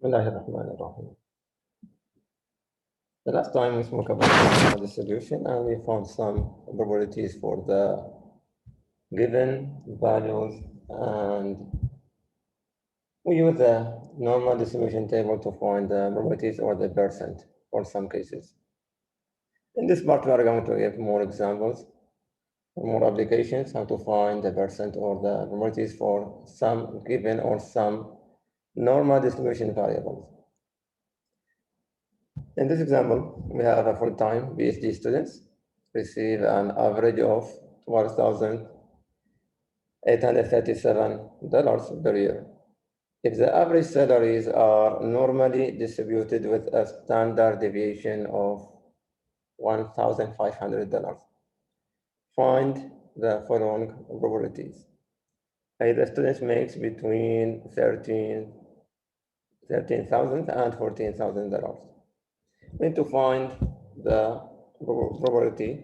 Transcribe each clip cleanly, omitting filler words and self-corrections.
Bismillahirrahmanirrahim. The last time we spoke about distribution and we found some probabilities for the given values, and we use the normal distribution table to find the probabilities or the percent for some cases. In this part, we are going to give more examples, more applications, how to find the percent or the probabilities for some given or some normal distribution variables. In this example, we have a full-time PhD students receive an average of $12,837 per year. If the average salaries are normally distributed with a standard deviation of $1,500, find the following probabilities. The student makes between $13,000 and $14,000. We need to find the probability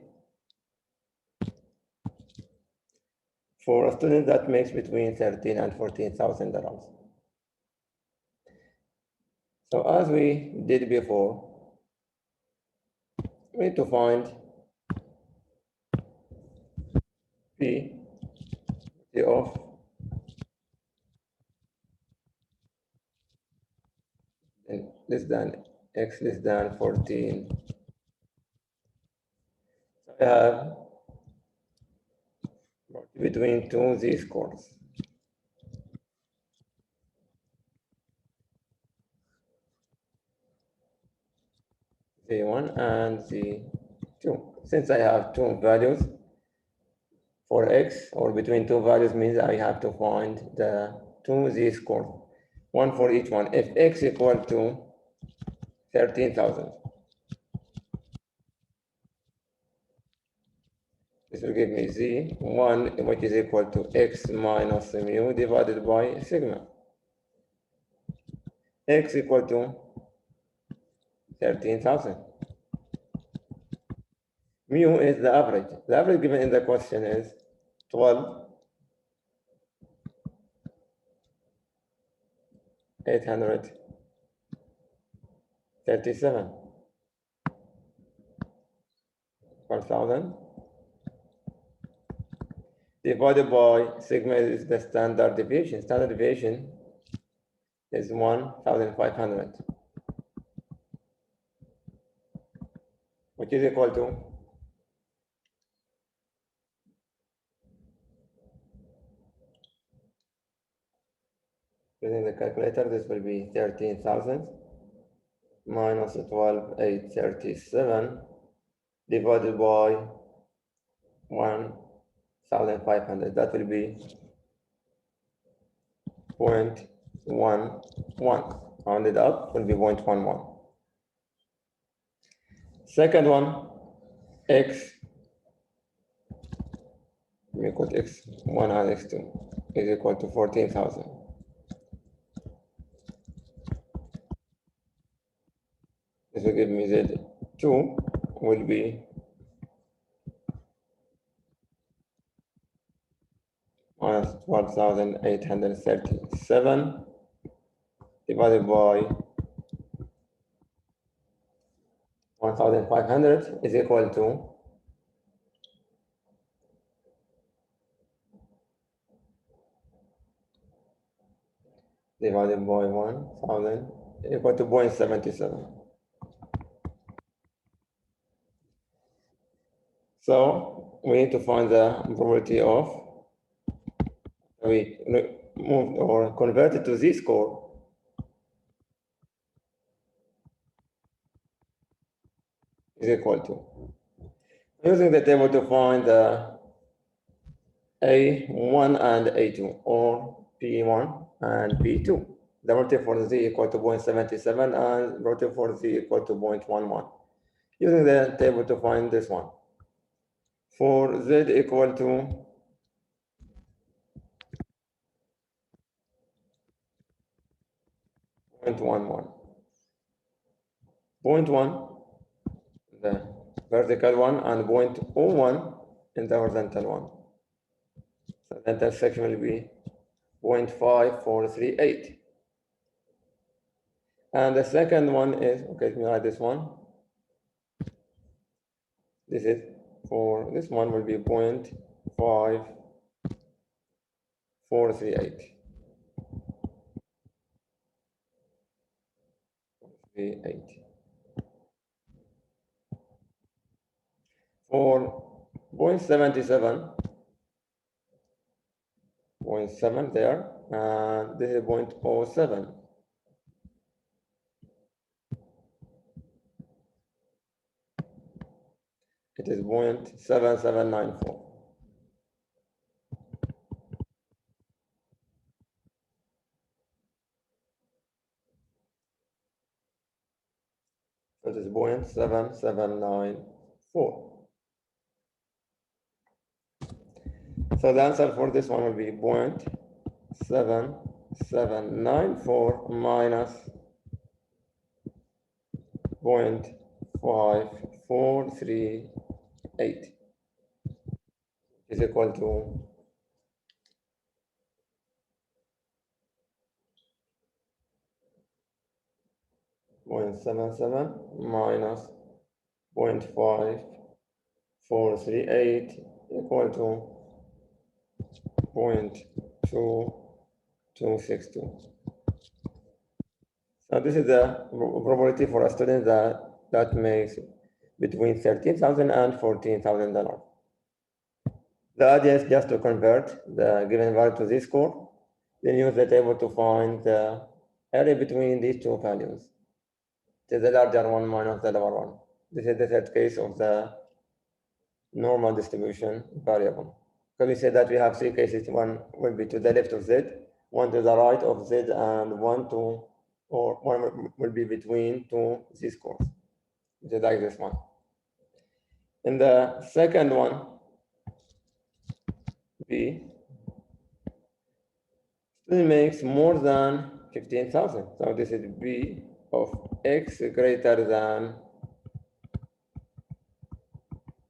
for a student that makes between $13,000 and $14,000. So as we did before, we need to find P of less than x less than 14. So I have between two z-scores. Z1 and Z2. Since I have two values for x, or between two values means I have to find the two z-scores, one for each one. If x equal to 13,000, this will give me Z1, which is equal to x minus mu divided by sigma. X equal to 13,000. Mu is the average. The average given in the question is 12,837 per thousand divided by sigma is the standard deviation. Standard deviation is 1,500, which is equal to using the calculator, this will be 13,000 minus 12,837 divided by 1,500. That will be 0.11. Rounded up will be 0.11. Second one, x, we put x1 and x2 is equal to 14,000. This will give me Z2 will be minus 12,837 divided by 1,500 is equal to divided by 1,000 equal to 0.77. So we need to find the probability of, we move or convert it to z-score. Is equal to, using the table to find the A1 and A2, or P1 and P2. The probability for Z equal to 0.77 and probability for Z equal to 0.11. Using the table to find this one. For Z equal to 0.11. 0.1, the vertical one, and 0.01 in the horizontal one. So the intersection will be 0.5438. And the second one is, okay, let me write this one. This is for this one will be 0.5438. 38. For 0.77 there, and this is 0.07. It is 0.7794. So it is 0.7794. So the answer for this one will be 0.7794 minus 0.5438 is equal to 0.77 minus 0.5438 equal to 0.2262. So this is the probability for a student that makes between $13,000 and $14,000. The idea is just to convert the given value to z-score, then use the table to find the area between these two values. It is the larger one minus the lower one. This is the third case of the normal distribution variable. So we say that we have three cases. One will be to the left of z, one to the right of z, and one will be between two z-scores. It is like this one. In the second one, B, student makes more than 15,000. So this is B of x greater than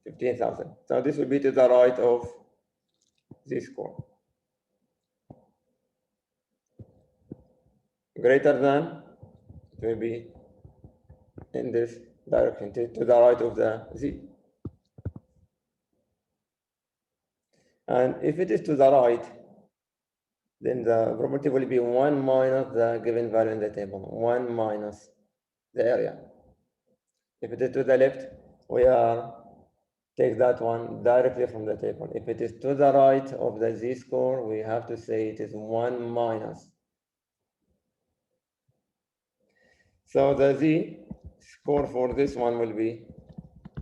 15,000. So this will be to the right of z-score. Greater than, it will be in this direction, to the right of the z. And if it is to the right, then the probability will be 1 minus the given value in the table, 1 minus the area. If it is to the left, we take that one directly from the table. If it is to the right of the z-score, we have to say it is 1 minus. So the z-score for this one will be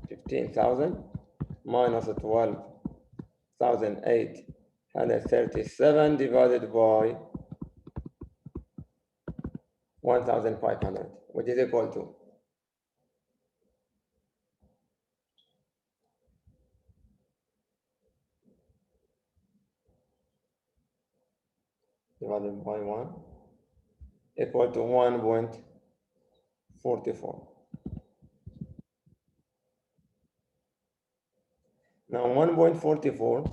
15,000 minus 12,837 divided by 1,500, which is equal to divided by 1 equal to 1.44. Now 1.44,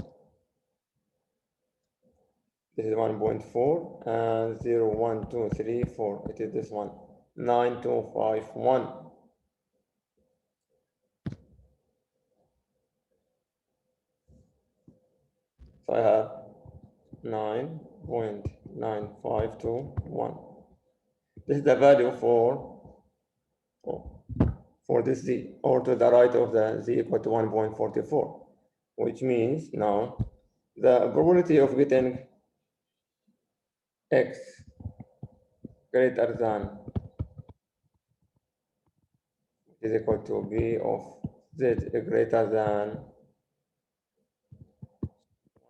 this is 1.4 and 0, 1, 2, 3, 4. It is this one, 9251. So I have 9.9521. This is the value for this z, or to the right of the z equal to 1.44, which means now the probability of getting x greater than is equal to b of z greater than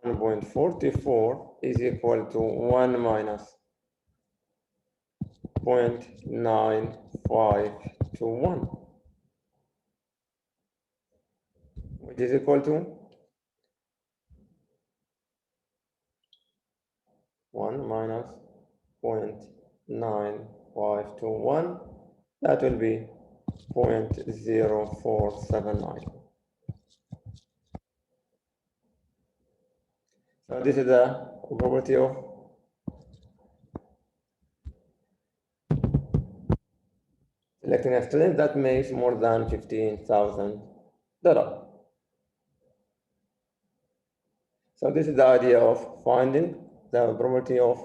1.44 is equal to 1 minus 0.9521, which is equal to 1 minus 0.9521. That will be 0.0479. So this is the probability of selecting a student that makes more than $15,000. So this is the idea of finding the probability of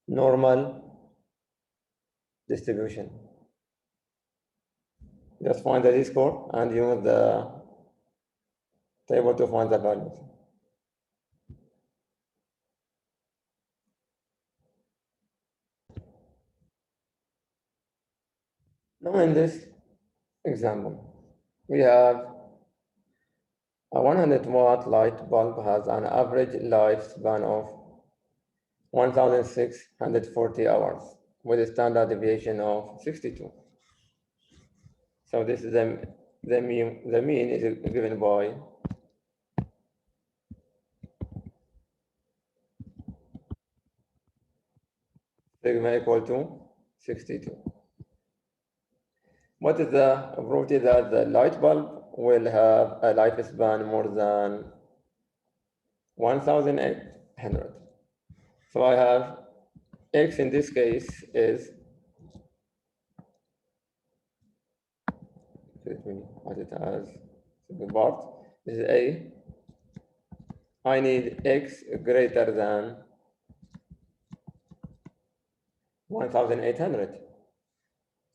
normal distribution. Just find the z-score and use the table to find the values. Now in this example, we have a 100-watt light bulb has an average lifespan of 1,640 hours with a standard deviation of 62. So this is the mean is given by sigma equal to 62. What is the probability that the light bulb will have a lifespan more than 1,800? So I have X in this case is, let me write it as the part. This is A. I need X greater than 1,800.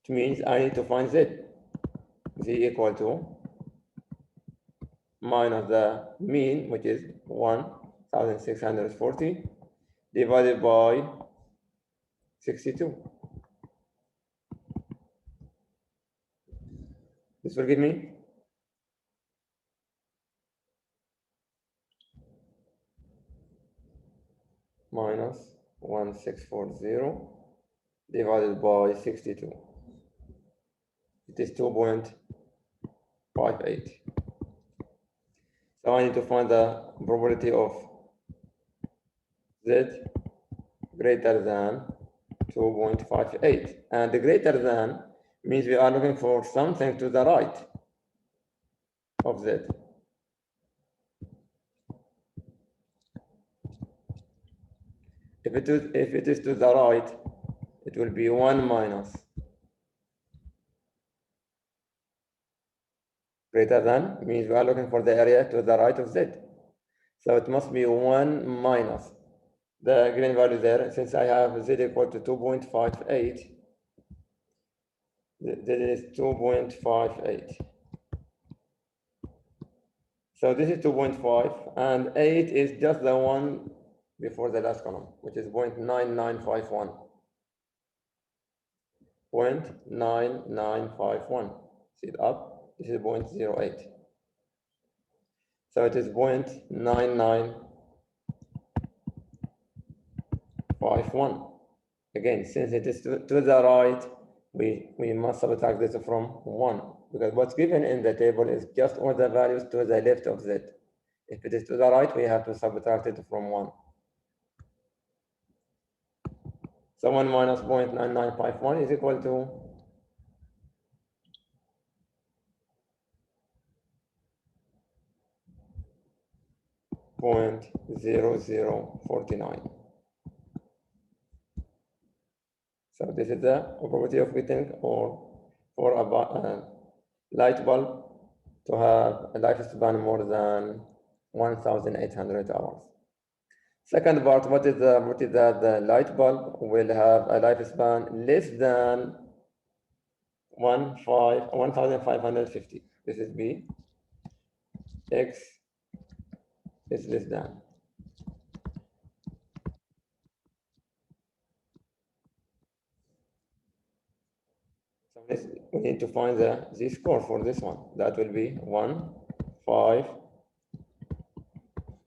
Which means I need to find Z. Z equal to minus the mean, which is 1,640, divided by 62. This will give me minus 1,640 divided by 62. It is 2.58. So I need to find the probability of Z greater than 2.58. And the greater than means we are looking for something to the right of Z. If it is to the right, it will be 1 minus. Greater than means we are looking for the area to the right of Z. So it must be 1 minus the given value there. Since I have Z equal to 2.58, that is 2.58. So this is 2.5, and 8 is just the one before the last column, which is 0.9951. 0.9951. See it up? This is 0.08. So it is 0.9951. Again, since it is to the right, we must subtract this from 1, because what's given in the table is just all the values to the left of Z. If it is to the right, we have to subtract it from 1. So 1 minus 0.9951 is equal to 0.0049. So this is the probability of getting, or for a light bulb to have a lifespan more than 1,800 hours. Second part, what is the probability that the light bulb will have a lifespan less than 1,550? This is B. X is less than. So we need to find the z-score for this one. That will be 1, 5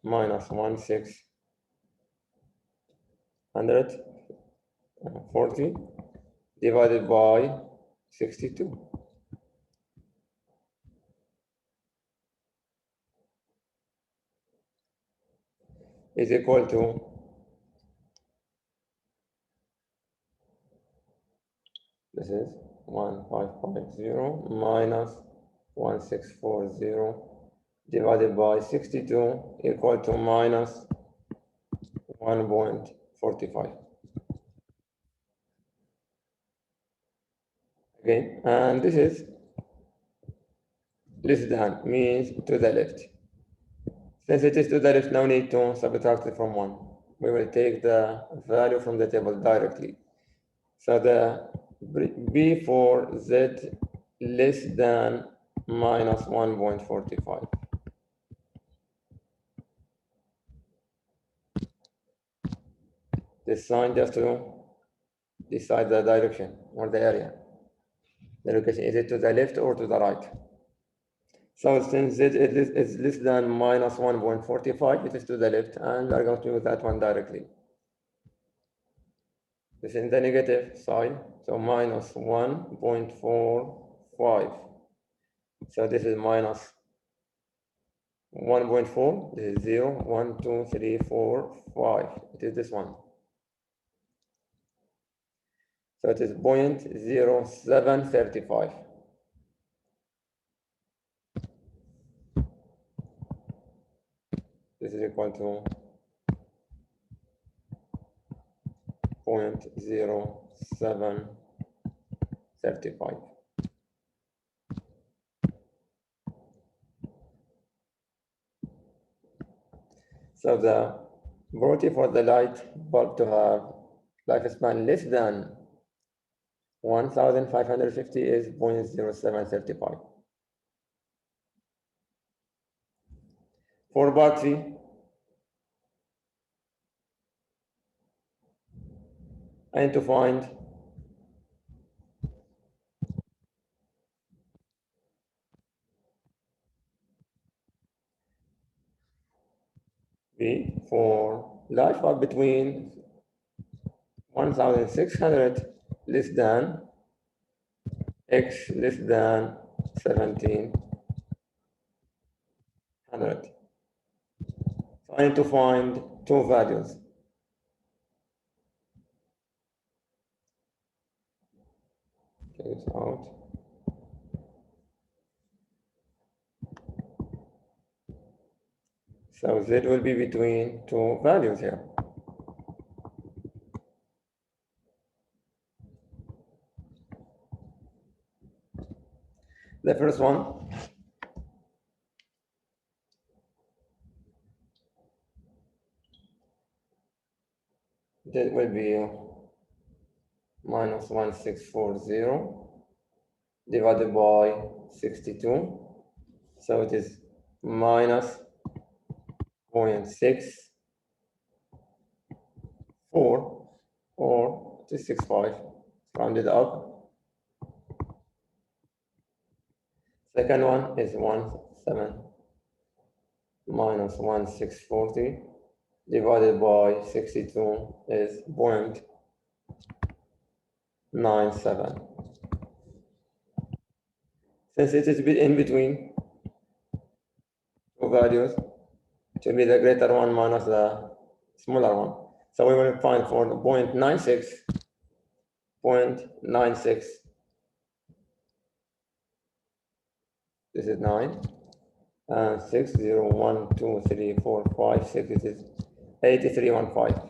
minus 1,640 divided by 62. Is equal to this is 1,550 minus 1,640 divided by 62 equal to minus 1.45. Okay, and this is less than, means to the left. Since it is to the left, no need to subtract it from 1. We will take the value from the table directly. So the B for Z less than minus 1.45. This sign just to decide the direction or the area. The location, is it to the left or to the right? So since Z is less than minus 1.45, it is to the left, and we are going to use that one directly. This is the negative side, so minus 1.45. So this is minus 1.4, this is 0, 1, 2, 3, 4, 5. It is this one. So it is 0.0735. This is equal to 0.0735. So the probability for the light bulb to have lifespan less than 1,550 is 0.0735. For battery, I need to find V for life bulb between 1,600 less than X less than 1,700. So I need to find two values. Take this out. So Z will be between two values here. The first one that will be minus 1640 divided by 62. So it is minus 0.64 or 265 rounded up. Second one is 17 minus 1640 divided by 62 is 0.97. Since it is in between two values, it will be the greater one minus the smaller one. So we will find for 0.96, this is 9, and 6, 0, 1, 2, 3, 4, 5, 6, this is 8315.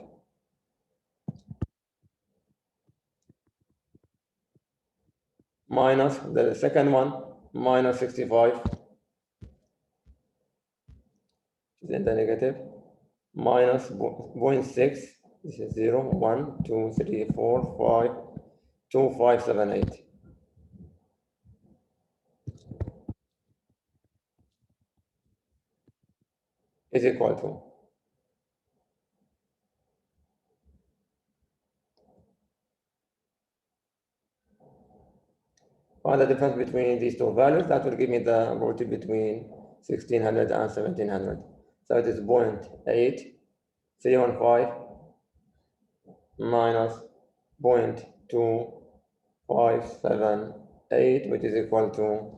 Minus the second one, minus 65, is in the negative, minus 0.6, this is 0, 1, 2, 3, 4, 5, 2, 5, 7, 8. Is equal to find the difference between these two values. That will give me the probability between 1600 and 1700. So it is 0.8315 minus 0.2578, which is equal to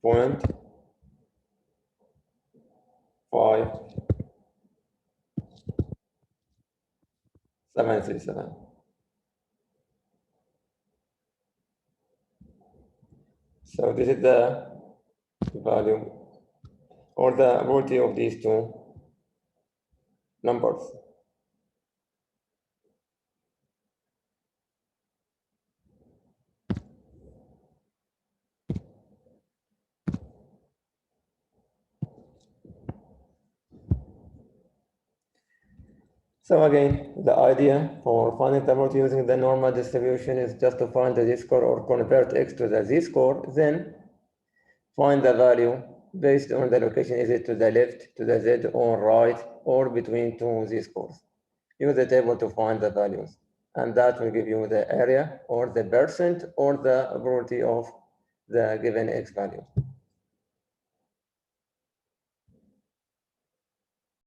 0.5737. So this is the value or the probability of these two numbers. So again, the idea for finding the probability using the normal distribution is just to find the z-score or convert x to the z-score, then find the value based on the location, is it to the left, to the z, or right, or between two z-scores. Use the table to find the values, and that will give you the area, or the percent, or the probability of the given x value.